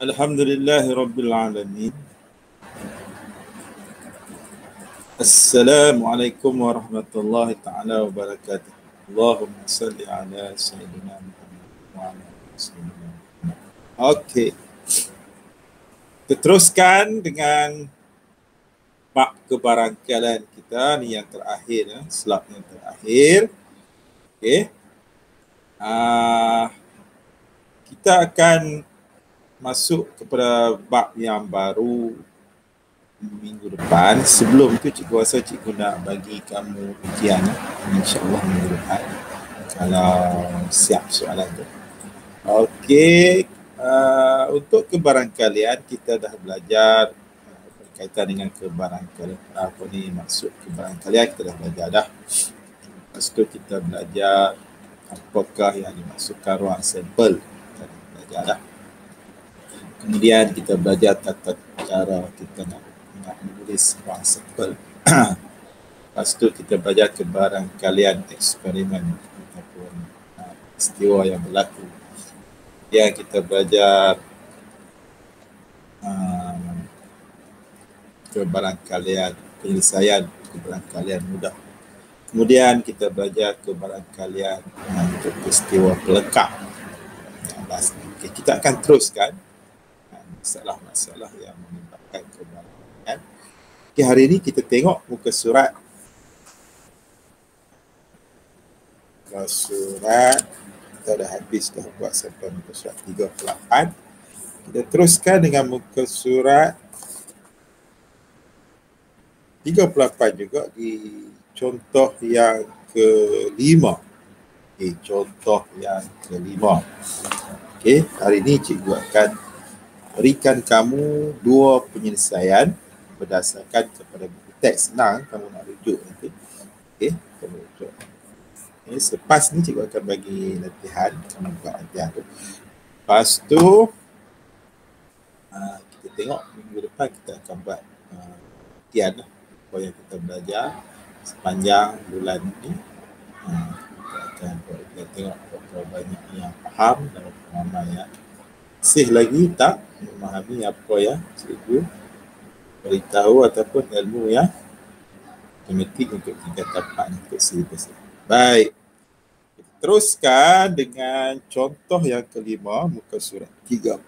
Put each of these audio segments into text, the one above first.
Alhamdulillahi Rabbil Alamin. Assalamualaikum warahmatullahi ta'ala wabarakatuh. Allahumma salli ala Sayyidina Muhammad wa ala Sayyidina Muhammad. Okey. Kita teruskan dengan bab kebarangkalian kita ni yang terakhir, slide yang terakhir. Okey. Kita akan masuk kepada bab yang baru minggu depan. Sebelum tu cikgu rasa cikgu nak bagi kamu ujian, insyaAllah minggu depan, kalau siap soalan tu. Okey, untuk kebarangkalian kita dah belajar berkaitan dengan kebarangkalian. Apa ni maksud kebarangkalian, kita dah belajar dah. Lepas tu kita belajar apakah yang dimaksudkan ruang sampel, kita dah belajar dah. Kemudian kita belajar tata cara kita nak menulis ruang sampel. Lepas tu kita belajar kebarangkalian eksperimen ataupun peristiwa yang berlaku. Kemudian kita belajar kebarangkalian penyelesaian kebarangkalian mudah. Kemudian kita belajar kebarangkalian untuk peristiwa pelengkap. Okay, kita akan teruskan masalah-masalah yang menyebabkan kebarangkalian. Okay, hari ini kita tengok muka surat. Muka surat kita dah habis, dah buat sampai muka surat 38. Kita teruskan dengan muka surat 38 juga di contoh yang kelima. Okay, contoh yang kelima. Okay, hari ini cikgu akan berikan kamu dua penyelesaian berdasarkan kepada buku teks. Senang kamu nak rujuk nanti. Okay, kamu rujuk. Okay, selepas ni cikgu akan bagi latihan, kamu buat latihan tu. Lepas tu kita tengok minggu depan kita akan buat latihan apa yang kita belajar sepanjang bulan ini. Kita akan buat, kita tengok berapa banyak yang faham dan ramai yang masih lagi tak memahami apa yang cikgu beritahu ataupun ilmu yang matematik untuk tingkatan 4 untuk silibus. Baik, kita teruskan dengan contoh yang kelima, muka surat 38,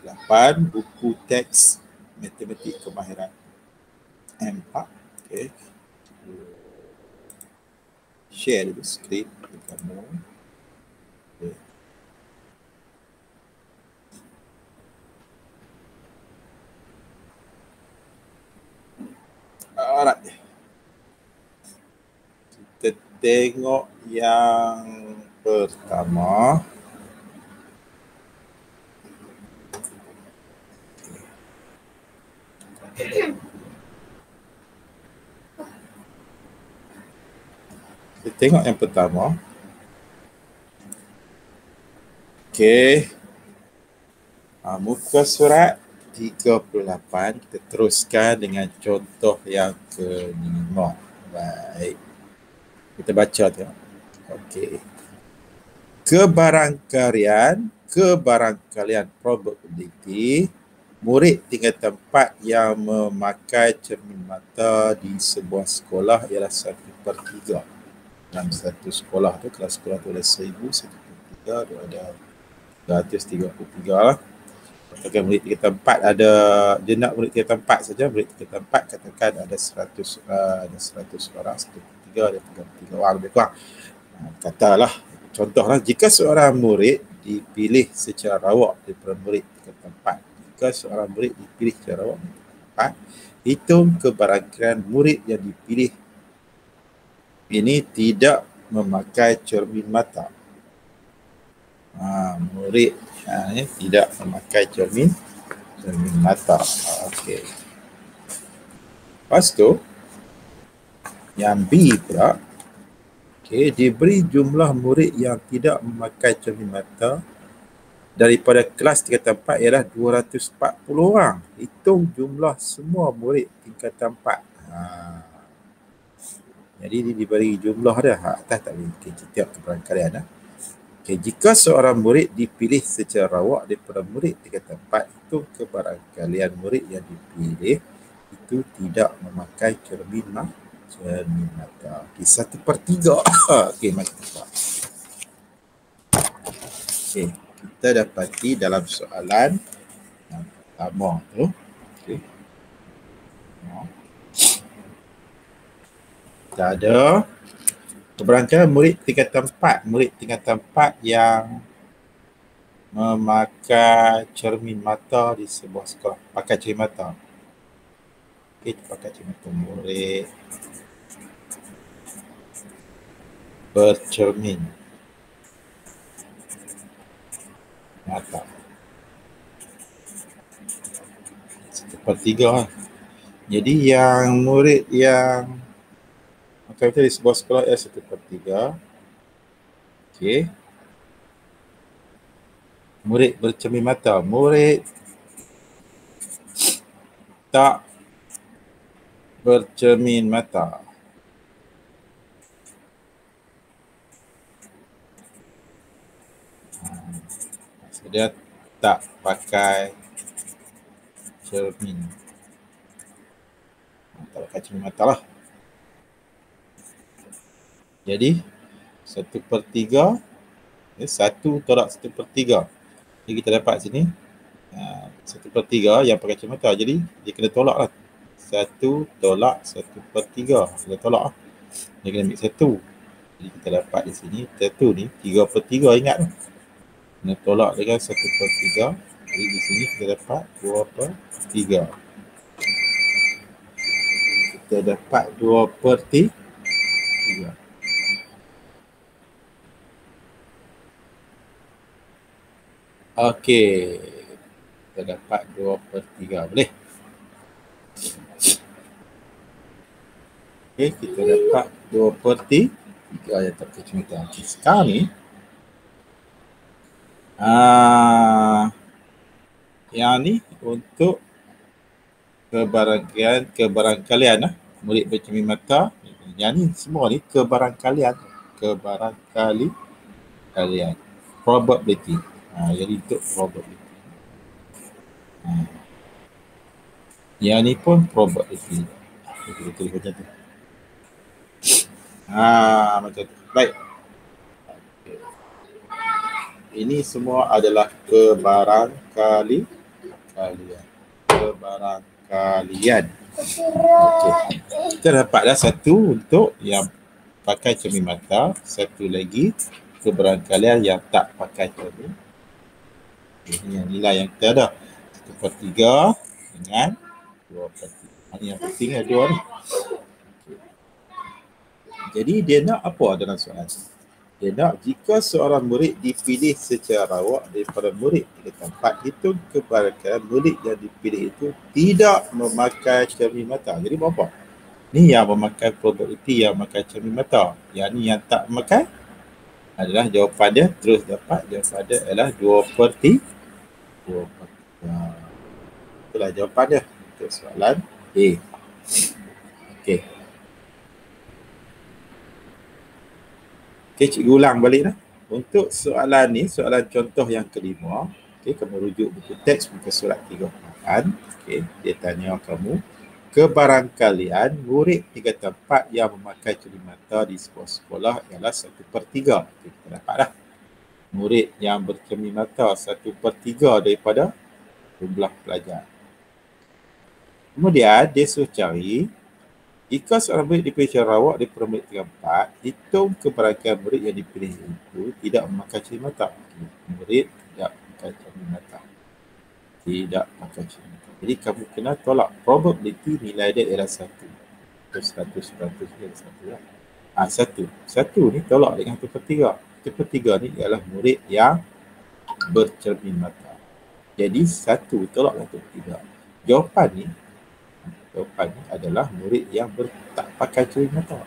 buku teks matematik kemahiran M4. Okay, share dulu skrin kamu. Okay. Alright. Kita tengok yang pertama. Kita tengok yang pertama. Okey. Muka surat 38, kita teruskan dengan contoh yang kelima. Baik. Kita baca tengok. Okey. Kebarangkalian probability murid tingkatan 4 yang memakai cermin mata di sebuah sekolah ialah 1/3. Dalam satu sekolah tu, kelas sekolah tu ada 1000, 1/3 tu ada 133 lah. Katakan murid tingkatan 4 ada, dia nak murid tingkatan 4 saja, murid tingkatan 4 katakan ada 100 orang, 1/3 ada 33 orang lebih kurang. Katalah, contohlah, jika seorang murid dipilih secara rawak daripada murid tingkatan 4, jika seorang murid dipilih secara rawak tingkatan 4, hitung kebarangkalian murid yang dipilih ini tidak memakai cermin mata. Murid tidak memakai cermin mata. Okey. Lepas tu yang B pula, okey, diberi jumlah murid yang tidak memakai cermin mata daripada kelas tingkatan 4 ialah 240 orang. Hitung jumlah semua murid tingkatan 4. Jadi dia diberi jumlah dia, atas tak boleh setiap kebarangkalian. Okay, jika seorang murid dipilih secara rawak daripada murid tingkatan 4, itu hitung kebarangkalian murid yang dipilih itu tidak memakai cermin mata. Okey, 1/3. Okey, mari kita buat. Okey, kita dapati dalam soalan yang pertama tu, okey. Kita ada kebarangkalian murid tingkatan 4, yang memakai cermin mata di sebuah sekolah. Pakai cermin mata. Okey, pakai cermin mata. Murid bercermin mata. 1/3. Jadi yang murid yang makai di sebuah sekolah ialah 1/3. Okey. Murid bercermin mata. Murid tak bercermin mata. Dia tak pakai cermin. Tak pakai cermin mata lah. Jadi 1/3, 1 tolak 1/3. Jadi kita dapat sini 1/3 yang pakai cermin mata. Jadi dia kena tolak lah. 1 tolak 1/3. Kita tolak lah. Dia kena ambil 1. Jadi kita dapat di sini 1 ni 3/3, ingat tu. Kena tolak dengan 1/3. Jadi di sini kita dapat 2/3. Kita dapat 2/3. Okey. Kita dapat 2/3. Boleh? Okey, kita dapat 2/3 yang tak pakai cermin mata. Sekarang ni yang ni untuk kebarangkalian murid bercermin mata. Yang ni semua ni kebarangkalian. Probability. Jadi untuk probability. Yang ni pun probability. Kita tulis macam tu. Macam tu. Baik. Ini semua adalah kebarangkalian. Okey. Kita dapatlah satu untuk yang pakai cermin mata, satu lagi kebarangkalian yang tak pakai cermin. Ini yang nilai yang kita ada. 1/3 dengan 2/3. Ini yang penting ada dua ni. Jadi dia nak apa dalam soalan? Dia nak jika seorang murid dipilih secara rawak daripada murid di tempat, hitung kebarangkalian murid yang dipilih itu tidak memakai cermin mata. Jadi berapa? Ni yang memakai probability yang memakai cermin mata. Yang ni yang tak memakai adalah jawapan dia. Terus dapat jawapan dia adalah 2/3. Itulah jawapan dia untuk soalan A. Okey. Okey, cikgu ulang balik dah. Untuk soalan ni, soalan contoh yang kelima. Okey, kamu rujuk buku teks muka surat 38. Okey, dia tanya kamu, kebarangkalian murid tingkatan 4 yang memakai cermin mata di sebuah sekolah ialah 1/3. Okey, kita dapat dah. Murid yang bercermin mata 1/3 daripada jumlah pelajar. Kemudian dia suruh cari jika seorang murid dipilih secara rawak daripada murid tingkatan 4, hitung kebarangkalian murid yang dipilih itu tidak memakai cermin mata. Murid tidak pakai cermin mata. Tidak pakai cermin mata. Jadi kamu kena tolak probability nilai dia ialah 1. 100 dia 1 lah. 1 ni tolak dengan 1/3. 1/3 ni ialah murid yang bercermin mata. Jadi 1 tolak dengan 1/3. Jawapan ni adalah murid yang tak pakai cermin mata.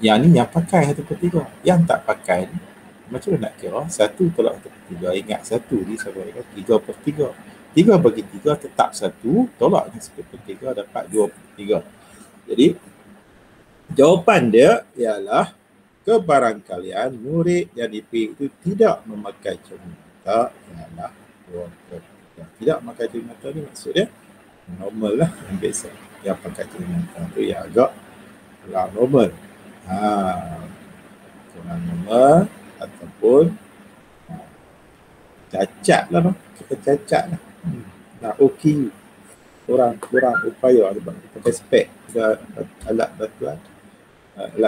Yang ni yang pakai 1/3. Yang tak pakai ni macam mana nak kira? 1 tolak 1/3. Ingat 1 ni sama dengan 3/3. 3 bagi 3 tetap 1. Tolak dengan 1/3 dapat 2/3. Jadi jawapan dia ialah kebarangkalian murid yang dipilih itu tidak memakai cermin mata ialah 2/3. tidak pakai cermin mata ni maksud dia normal lah, yang biasa. Yang pakai cermin mata tu yang agak kurang normal. Kurang normal ataupun cacat lah tu. Kita cacat lah. Nah, OQ. Kurang upaya sebab kita pakai spek, alat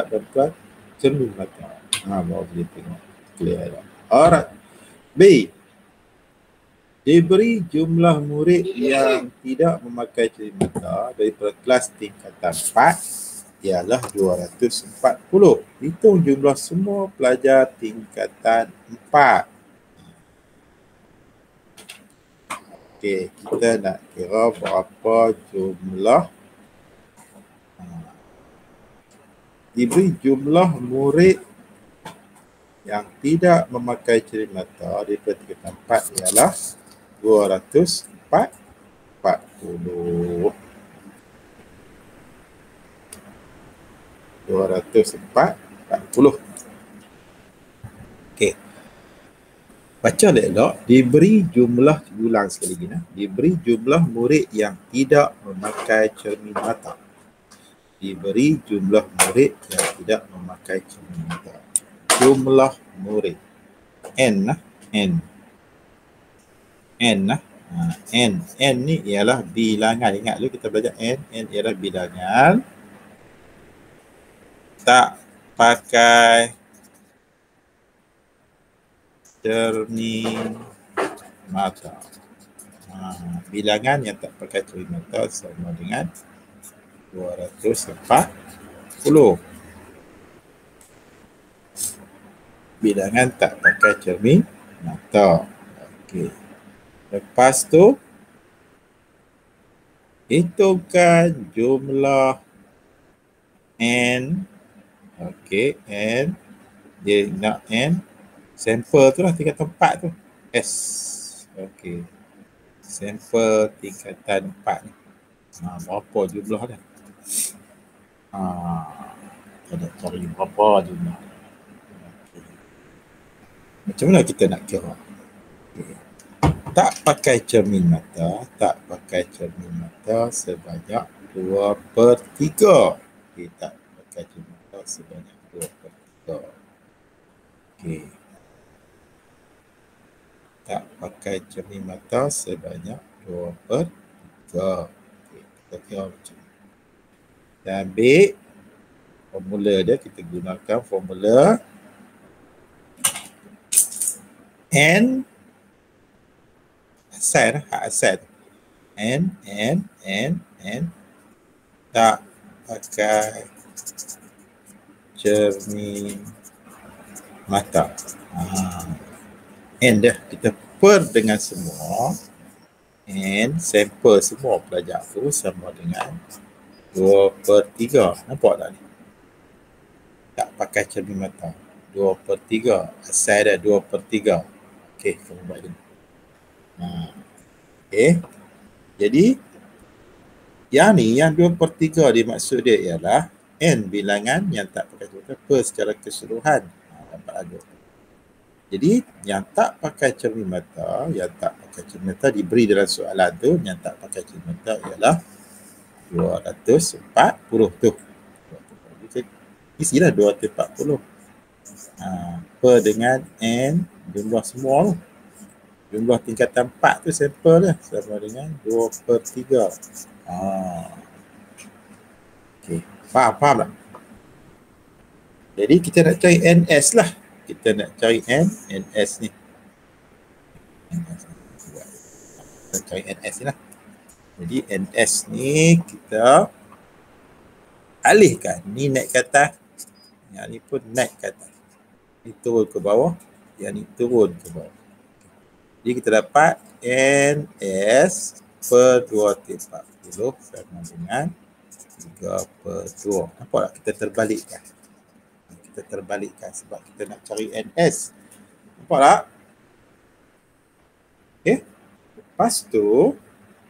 bantuan cermin mata. Baru boleh tengok clear lah. Alright. B. Diberi jumlah murid yang tidak memakai cermin mata daripada kelas tingkatan 4 ialah 240. Hitung jumlah semua pelajar tingkatan 4. Okey, kita nak kira berapa jumlah diberi jumlah murid yang tidak memakai cermin mata daripada tingkatan 4 ialah 240. Okey. Baca elok, diberi jumlah, ulang sekali lagi nah. Diberi jumlah murid yang tidak memakai cermin mata. Diberi jumlah murid yang tidak memakai cermin mata. Jumlah murid. N lah, N. N lah. N ni ialah bilangan. Ingat dulu kita belajar N. N ialah bilangan tak pakai cermin mata. Bilangan yang tak pakai cermin mata sama dengan 240. Bilangan tak pakai cermin mata. Okey. Lepas tu hitungkan jumlah N. Okey, N. Dia nak N. Sampel tu lah tingkatan 4 tu. S. Okey. Sampel tingkatan 4 ni. Berapa jumlah dia? Kita nak cari berapa jumlah. Okay. Macam mana kita nak kira? Okay. Tak pakai cermin mata sebanyak 2/3. Okay, tak pakai cermin mata sebanyak 2/3. Okay. Tak pakai cermin mata sebanyak 2/3. Okay, kita kira macam ni. Dan ambil formula dia, kita gunakan formula N asal, hak asal. N tak pakai cermin mata. N dah kita per dengan semua. N sampel semua pelajar tu sama dengan 2/3. Nampak tak ni? Tak pakai cermin mata. 2/3. Asal dia 2/3. Okey, kita buat ni. Okey. Jadi yang ni, yang 2/3 dimaksud dia ialah N bilangan yang tak pakai cermin mata per secara keseluruhan. Dapat ada. Jadi yang tak pakai cermin mata, diberi dalam soalan tu, yang tak pakai cermin mata ialah 240 tu. Isilah 240. Per dengan N jumlah semua tu. Jumlah tingkatan 4 tu sampel dia sama dengan 2/3. Okey, faham tak? Jadi kita nak cari NS lah. Kita nak cari NS ni. Kita cari NS ni lah. Jadi NS ni kita alihkan. Ni naik ke atas. Yang ni pun naik ke atas. Ni turun ke bawah. Yang ni turun ke bawah. Jadi kita dapat NS per 2/40 sama dengan 3/2. Nampak tak? Kita terbalikkan. Kita terbalikkan sebab kita nak cari NS. Nampak tak? Okey. Lepas tu,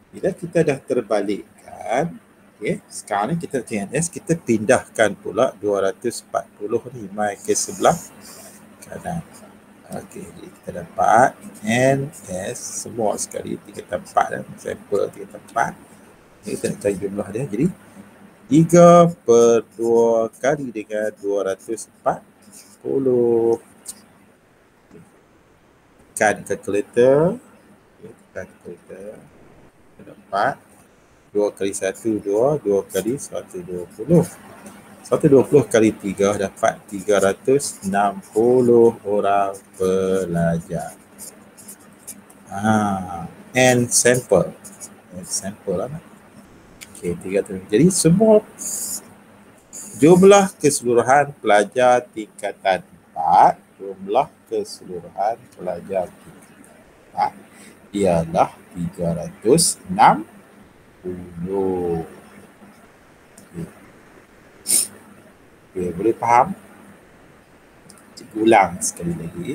bila kita dah terbalikkan, okey, sekarang ni kita cari NS, kita pindahkan pula 240 ni mai ke sebelah kanan. Okey, jadi kita dapat NS semua sekali tingkatan 4 dan sampel tingkatan 4. Jadi kita nak cari jumlah dia. Jadi 3/2 kali dengan 240. Tekan calculator. Okay, tekan calculator. Kita dapat 2 kali 1, 2. 2 kali 120. 120 kali 3 dapat 360 orang pelajar. And sample. And sample lah. Okey, 300. Jadi semua jumlah keseluruhan pelajar tingkatan 4, jumlah keseluruhan pelajar tingkatan 4 ialah 360. Okey, boleh faham? Cikgu ulang sekali lagi.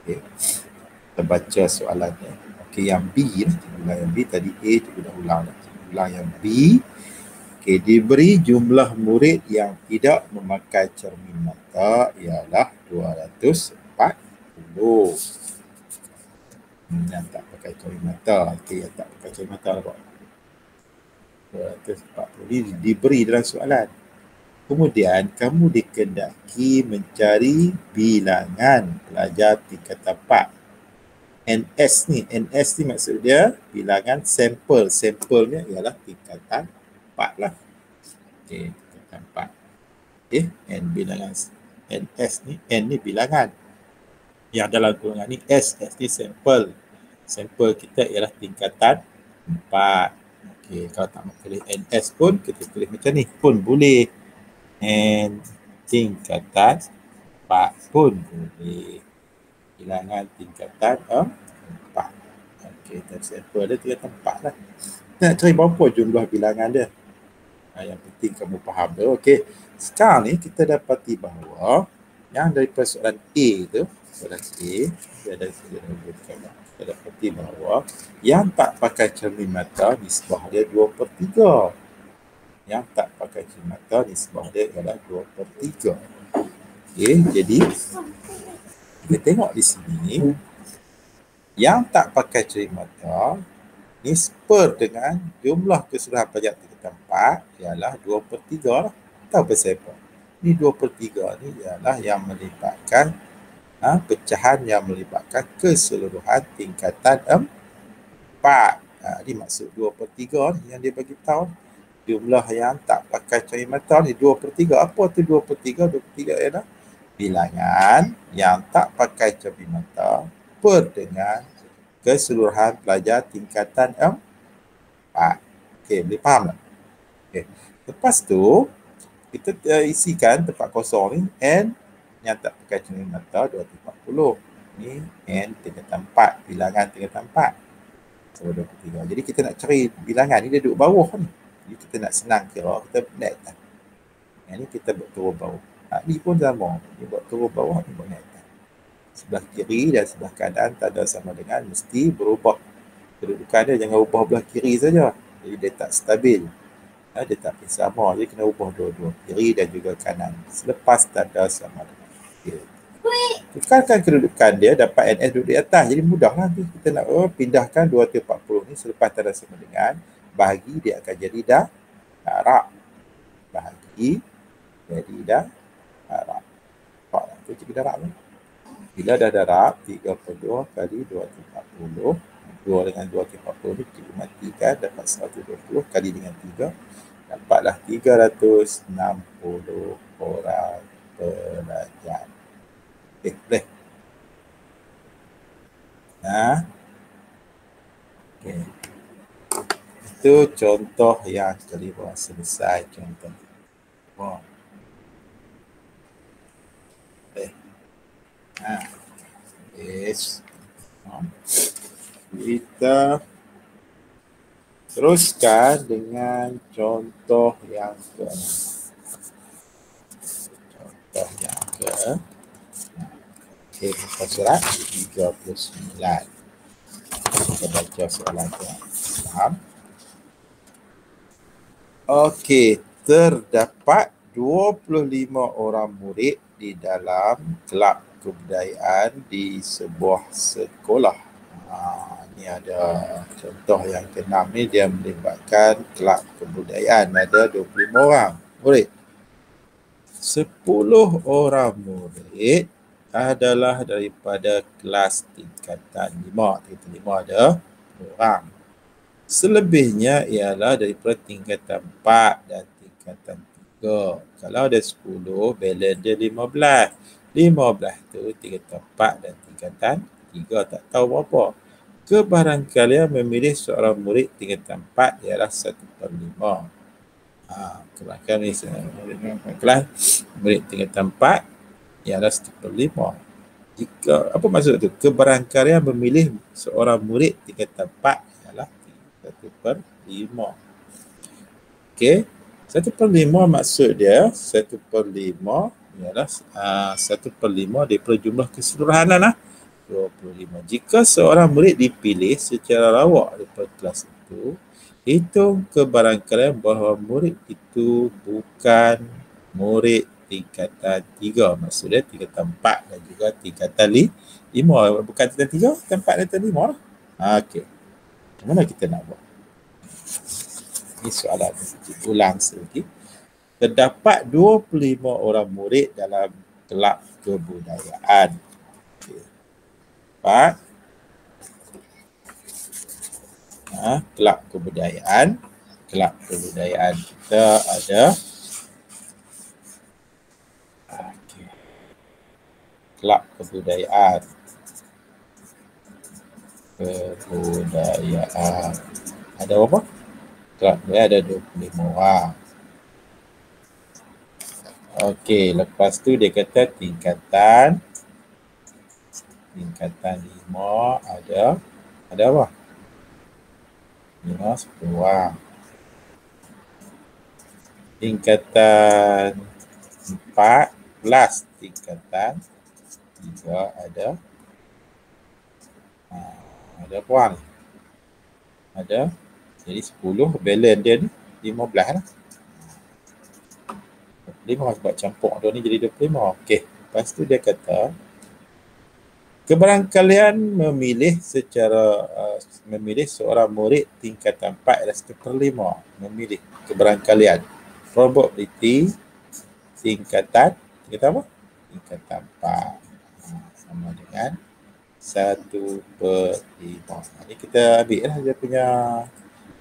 Okey. Kita baca soalannya. Okey, yang B lah. Cikgu ulang yang B. Tadi A cikgu dah ulang. Cikgu ulang yang B. Okey, diberi jumlah murid yang tidak memakai cermin mata ialah 240. Yang tak pakai cermin mata. Okey, yang tak pakai cermin mata lah, Pak. 240 ini diberi dalam soalan. Kemudian kamu dikehendaki mencari bilangan pelajar tingkatan 4. NS ni maksud dia bilangan sampel. Sampelnya ialah tingkatan 4 lah. Okey, tingkatan 4. Okey, N bilangan NS ni, N ni bilangan. Yang dalam golongan ni S ni sampel. Sampel kita ialah tingkatan 4. Okey, kalau tak nak pilih NS pun kita pilih macam ni pun boleh. And tingkatan 4 pun boleh. Bilangan tingkatan 4. Okey, dan sampel dia tingkatan 4 lah. Kita nak cari berapa jumlah bilangan dia. Yang penting kamu faham dia. Okey, sekarang ni kita dapati bahawa yang daripada soalan A tu, soalan A, dia ada kita dapati bahawa yang tak pakai cermin mata nisbah dia 2/3. Yang tak pakai cermin mata nisbah dia adalah 2/3. Okey, jadi kita tengok di sini yang tak pakai cermin mata nisbah dengan jumlah keseluruhan pelajar tingkatan 4 ialah 2/3 lah. Tahu pasal apa? Ini 2/3 ni ialah yang melibatkan pecahan yang melibatkan keseluruhan tingkatan 4. Ini maksud 2/3 ni yang dia bagi tahu. Jumlah yang tak pakai cermin mata ni 2/3. Apa tu 2/3? 2/3 ialah bilangan yang tak pakai cermin mata per dengan keseluruhan pelajar tingkatan 4. Okey, boleh faham tak? Okey. Lepas tu kita isikan tempat kosong ni N yang tak pakai cermin mata 240. Ni N tingkatan 4, bilangan tingkatan 4. So 23. Jadi kita nak cari bilangan ni dia duduk bawah ni. Jadi kita nak senang kira, kita naik atas. Yang ni kita buat turun bawah. Ni pun sama. Ni buat turun bawah, ni buat naik atas. Sebelah kiri dan sebelah kanan tanda sama dengan mesti berubah. Kedudukan dia jangan ubah belah kiri saja. Jadi dia tak stabil. Dia tak sama. Jadi kena ubah dua-dua. Kiri dan juga kanan. Selepas tanda sama dengan kiri. Tukarkan kedudukan dia, dapat NS duduk di atas. Jadi mudahlah kita nak pindahkan 240 ni selepas tanda sama dengan bahagi, dia akan jadi darab. Bahagi jadi darab. Nampak tu jadi darab ni. Bila dah darab 32 kali 240, 2 dengan 240 ni kita matikan, dapat 120 kali dengan 3, dapatlah 360 orang pelajar. Boleh. Okay. Itu contoh yang kelima. Selesai contoh. Yes. Kita teruskan dengan contoh yang ke-6. Contoh yang ke-6. Okey, muka surat 39. Kita baca soalan ke-6. Okey, terdapat 25 orang murid di dalam kelab kebudayaan di sebuah sekolah. Ini ada contoh yang ke-6 ni, dia melibatkan kelab kebudayaan. Ada 25 orang murid. 10 orang murid adalah daripada kelas tingkatan 5. Tingkatan 5 ada 2 orang. Selebihnya ialah daripada tingkatan 4 dan tingkatan 3. Kalau ada 10, balance dia 15. 15 tu tingkatan 4 dan tingkatan 3 tak tahu berapa. Kebarangkalian memilih seorang murid tingkatan 4 ialah 1/5. Kebarangkalian ni kelas murid tingkatan 4 ialah 1/5. Jika, apa maksud tu? Kebarangkalian memilih seorang murid tingkatan 4 ialah 1/5. Okey. 1/5 maksud dia 1/5 ialah 1/5 daripada jumlah keseluruhan lah. 25. Jika seorang murid dipilih secara lawak daripada kelas itu, hitung kebarangkalian bahawa murid itu bukan murid tingkatan 3. Maksudnya tingkatan 4 dan juga tingkatan 5. Bukan tingkatan 3, tingkatan 4 dan tingkatan 5 lah. Okey. Macam mana kita nak buat? Ini soalan ulang sekali. Terdapat 25 orang murid dalam kelab kebudayaan. Kelab kebudayaan. Kelab kebudayaan kita ada kelab kebudayaan. Ada berapa? Kelab kebudayaan ada 25 orang. Okey, lepas tu dia kata tingkatan 5 ada apa? 5, 10 orang. Tingkatan 4 plus tingkatan 3 ada puan. Ada, jadi 10, balance dia ni 15 lah. 25 sebab campur dua ni jadi 25. Okey, lepas tu dia kata kebarangkalian memilih seorang murid tingkatan 4 adalah 1/5. Memilih kebarangkalian. Probability tingkatan apa? Tingkatan 4. Sama dengan 1/5. Ini kita ambil lah dia punya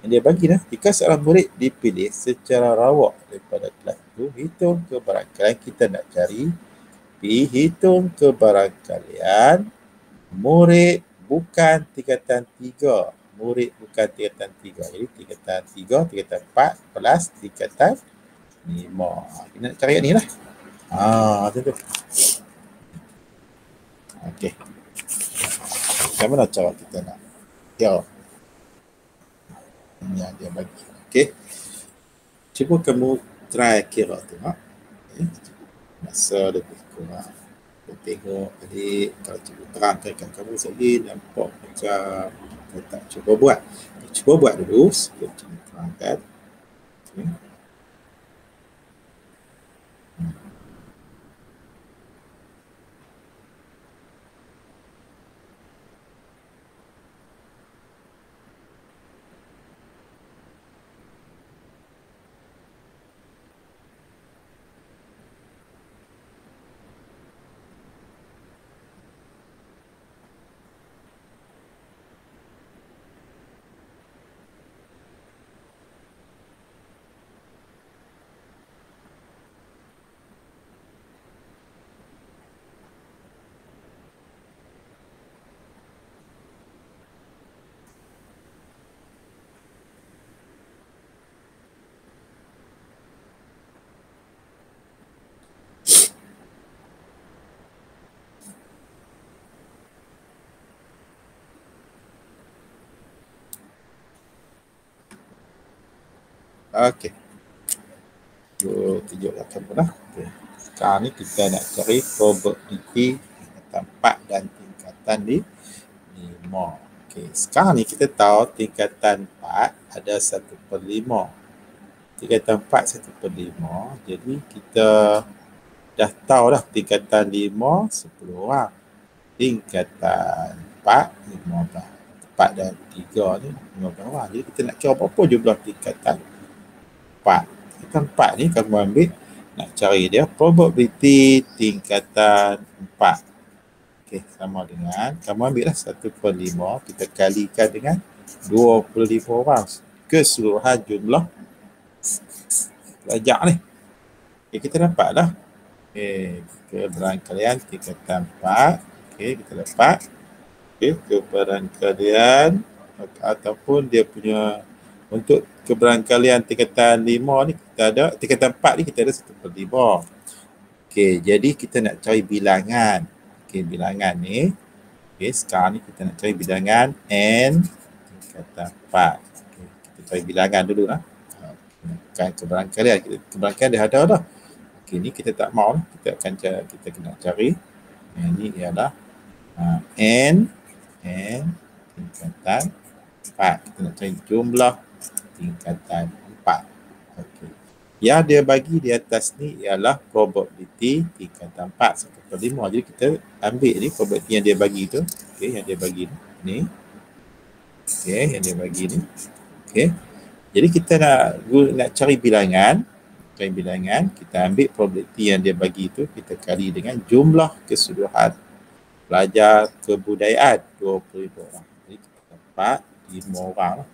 yang dia bagi lah. Jika seorang murid dipilih secara rawak daripada kelas itu, hitung kebarangkalian kita nak cari. Hitung kebarangkalian murid bukan tingkatan 3. Murid bukan tingkatan 3. Jadi tingkatan 3, tingkatan 4 plus tingkatan 5. Kita nak cari ni lah. Macam tu. Okey. Macam mana cara kita nak jawab? Ini yang dia bagi. Okey. Cuba kamu try kira tu. Okay. Masa lebih kurang. Kita tengok tadi, kalau cuba terangkan kamu sekali, nampak macam tak cuba buat. Cuba buat dulu sebelum cuba terangkan. Okay. Okey. Tunjuklah kamu lah. Okay. Sekarang ni kita nak cari probability tingkatan 4 dan tingkatan 5. Okey. Sekarang ni kita tahu tingkatan 4 ada 1/5. Tingkatan 4 1/5. Jadi kita dah tahu dah tingkatan 5, 10 orang. Tingkatan 4, 15. 4 dan 3 ni 15 orang. Jadi kita nak cari apa jumlah tingkatan 4. Tingkatan 4 ni kamu ambil, nak cari dia probability tingkatan 4. Okey, sama dengan kamu ambil lah 1/5 kita kalikan dengan 25 orang keseluruhan jumlah pelajar ni. Okey, kita dapat dah. Okey, keberangkalian tingkatan 4. Okey, kita dapat. Okey, keberangkalian ataupun dia punya untuk keberangkalian tingkatan 5 ni kita ada, tingkatan 4 ni kita ada 1/5. Okey, jadi kita nak cari bilangan. Okey, bilangan ni. Okey, sekarang ni kita nak cari bilangan N tingkatan 4. Okey, kita cari bilangan dulu lah. Bukan keberangkalian. Keberangkalian dah ada dah. Okey, ni kita tak mau lah. Kita akan cari, kita kena cari. Ini ialah N tingkatan 4. Kita nak cari jumlah tingkatan 4. Okey. Yang dia bagi di atas ni ialah probability tingkatan 4 1/5. Jadi kita ambil ni probability yang dia bagi tu. Okey, yang dia bagi ni. Okey, yang dia bagi ni. Okey. Jadi kita nak cari bilangan. Cari bilangan, kita ambil probability yang dia bagi tu, kita kali dengan jumlah keseluruhan pelajar kebudayaan 25 orang. Jadi kita dapat 5 orang lah.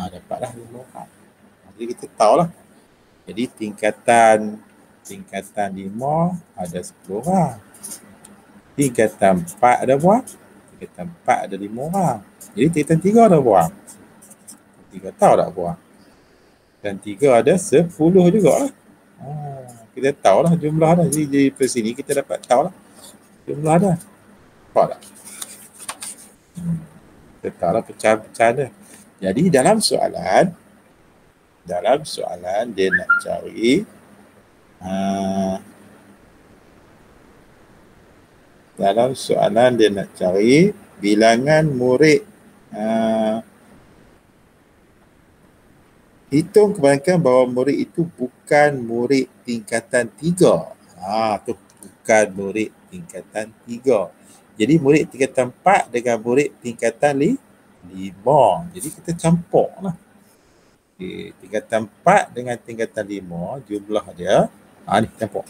Dapatlah 5 orang. Jadi kita tahulah. Jadi tingkatan 5 ada 10 orang. Tingkatan 4 ada berapa? Tingkatan 4 ada 5 orang. Jadi tingkatan 3 ada berapa? 3 tahu tak berapa? Dan 3 ada 10 juga lah. Kita tahu lah jumlah dah. Jadi dari sini kita dapat tahu lah jumlah dah. Nampak tak? Kita tahu lah pecahan-pecahan dia. Jadi dalam soalan dia nak cari bilangan murid. Hitung kebanyakan bahawa murid itu bukan murid tingkatan 3. Tu bukan murid tingkatan 3. Jadi murid tingkatan 4 dengan murid tingkatan 5. Jadi kita campur lah. Okay, tingkatan 4 dengan tingkatan 5 jumlah dia ni campur.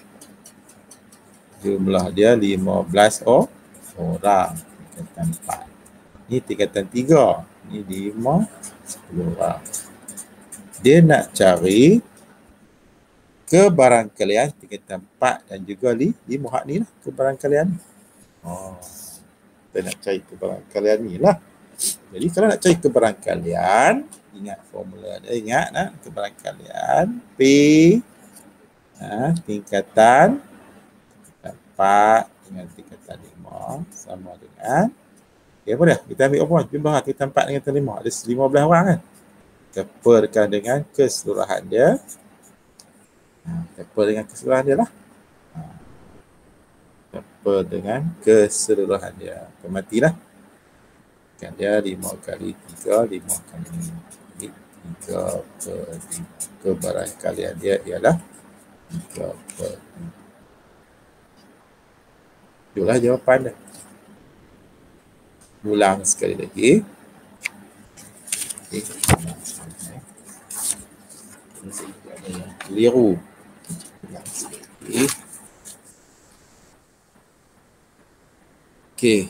Jumlah dia 15 orang tingkatan 4. Ni tingkatan 3. Ni 5, 10 orang. Dia nak cari kebarangkalian tingkatan 4 dan juga 5 hak ni lah kebarangkalian ni. Kita nak cari kebarangkalian ni lah. Jadi kalau nak cari kebarangkalian, ingat formula dia, ingat kebarangkalian P tingkatan 4 dengan tingkatan 5 sama dengan apa dia? Kita ambil apa? Jumlah tingkatan 4 dengan tingkatan 5. Ada 15 orang kan? Kita perkan dengan keseluruhan dia. Kita per dengan keseluruhan dia lah. Kita per dengan keseluruhan dia. Matilah. Kan dia 5 kali 3, 5 kali 3 per 5. Kebarangkalian dia ialah 3 per 5. Itulah jawapan dia. Ulang sekali lagi. Keliru. Okey.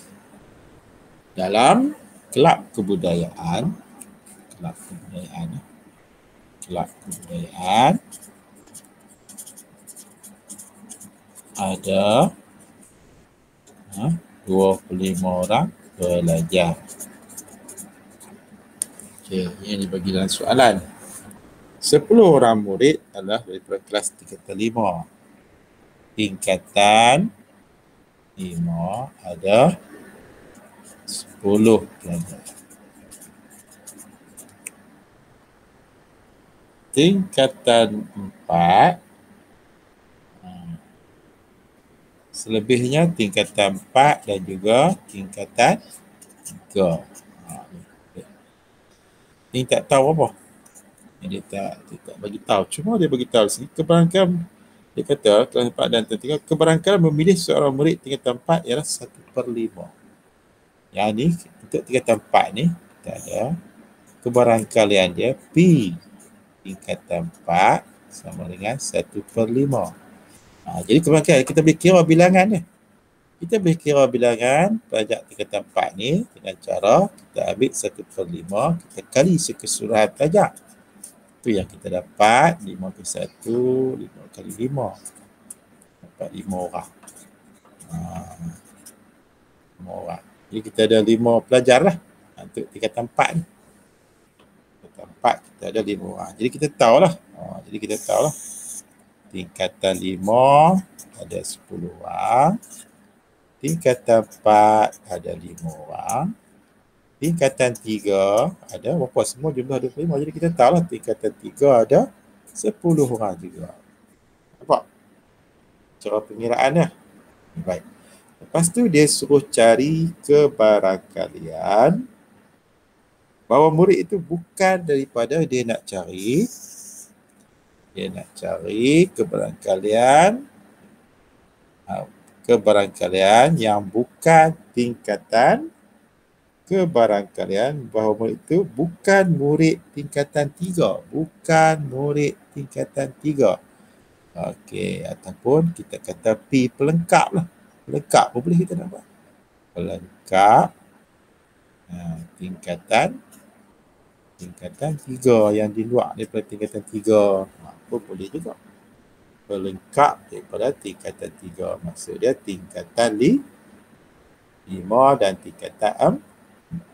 Dalam kelab kebudayaan ada 25 orang pelajar. Okey, ini dibagi dalam soalan. 10 orang murid adalah daripada kelas tingkatan 5. Tingkatan 5 ada 10 pelajar. Tingkatan 4 selebihnya tingkatan 4 dan juga tingkatan 3. Ini tak tahu apa. Dia tak bagi tahu. Cuma dia bagi tahu sini kebarangkalian, dia kata kelas 4 dan 3, kebarangkalian memilih seorang murid tingkatan 4 ialah 1/5. Yang ni untuk tingkatan 4 ni kita ada kebarangkalian dia P tingkatan 4 sama dengan 1/5. Jadi kebarangkalian kita boleh kira bilangan dia. Kita boleh kira bilangan pelajar tingkatan 4 ni dengan cara kita ambil 1/5, kita kali keseluruhan pelajar. Itu yang kita dapat 5/1, 5 kali 5. Dapat 5 orang. 5 orang. Jadi kita ada 5 pelajar lah untuk tingkatan 4 ni. Tingkatan 4 kita ada 5 orang. Jadi kita tahulah. Tingkatan 5 ada 10 orang. Tingkatan 4 ada 5 orang. Tingkatan 3 ada berapa? Semua jumlah 25. Jadi kita tahulah tingkatan 3 ada 10 orang juga. Nampak? Cara pengiraannya. Baik. Lepas tu dia suruh cari kebarangkalian bahawa murid itu bukan daripada dia nak cari kebarangkalian yang bukan tingkatan, kebarangkalian bahawa murid itu bukan murid tingkatan 3. Bukan murid tingkatan 3. Okey, ataupun kita kata P pelengkap lah. Pelengkap pun boleh kita dapat. Pelengkap tingkatan 3 yang di luar daripada tingkatan 3. Pun boleh juga. Pelengkap daripada tingkatan 3. Maksud dia tingkatan 5 dan tingkatan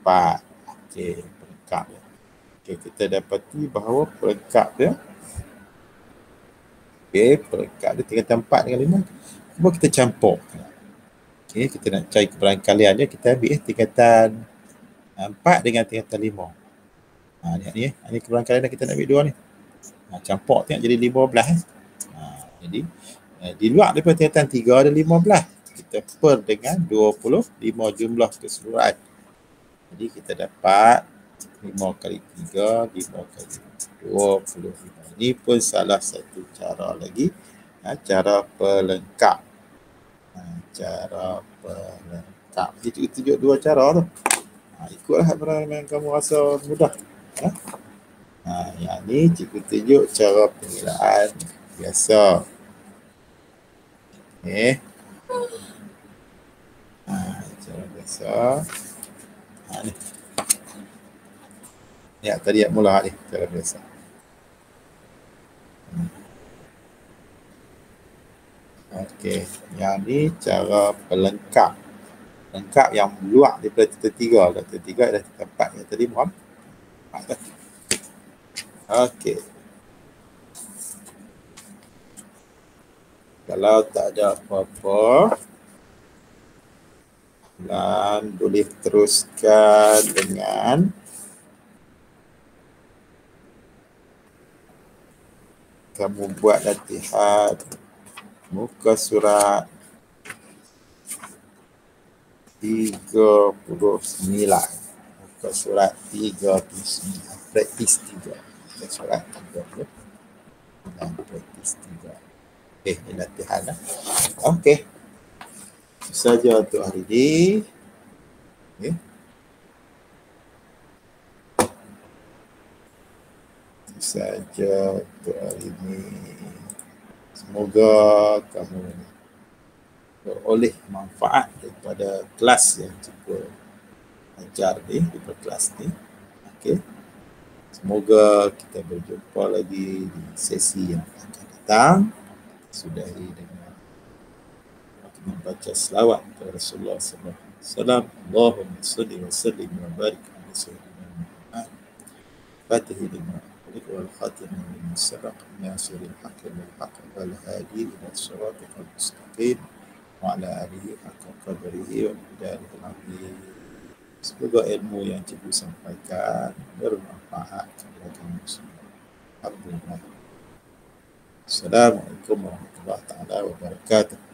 4. Okey, pelengkap dia. Okey, kita dapati bahawa pelengkap dia. Okey, pelengkap dia tingkatan 4 dengan 5. Cuba kita campur. Okey, kita nak cari kebarangkalian dia, kita ambil tingkatan 4 dengan tingkatan 5. Lihat ni. Ini kebarangkalian kita nak ambil dua ni. Campur tengok jadi 15. Jadi di luar daripada tingkatan 3 ada 15. Kita per dengan 25 jumlah keseluruhan. Jadi kita dapat 5 kali 3, 5 kali 25. Ini pun salah satu cara lagi. Cara pelengkap. Cara pelengkap. Jadi tunjuk dua cara tu. Ikutlah apa yang kamu rasa mudah. Yang ni cikgu tunjuk cara pengiraan biasa. Cara biasa. Ni. Ya, tadi mula ni cara biasa. Okey, yang ni cara pelengkap. Pelengkap yang luar daripada tingkatan 3. Tingkatan 3 adalah tingkatan 4 yang tadi Muhammad. Okey. Kalau tak ada apa-apa, dan boleh teruskan dengan kamu buat latihan muka surat 39. Muka surat 39. Praktis 3. Muka surat 30. Dan praktis 3. Okey, ini latihan lah. Okey. Itu saja untuk hari ini. Okey. Itu saja untuk hari ini. Semoga kamu beroleh manfaat daripada kelas yang cikgu ajar ni, daripada kelas ni. Okey. Semoga kita berjumpa lagi di sesi yang akan datang. Sudahi dengan membaca selawat kepada Rasulullah sallallahu alaihi wasallam. Allahumma shalli wa sallim wa barik ala sayyidina Muhammad. Fatihil lima wal khatim lima sabaq nasiril haqq wal haqq wal hadi ila siratal mustaqim wa ala alihi haqqa qadrihi wa miqdarihi al-azim. Semoga ilmu yang cikgu sampaikan bermanfaat kepada kamu semua. Alhamdulillah. Assalamualaikum warahmatullahi wabarakatuh.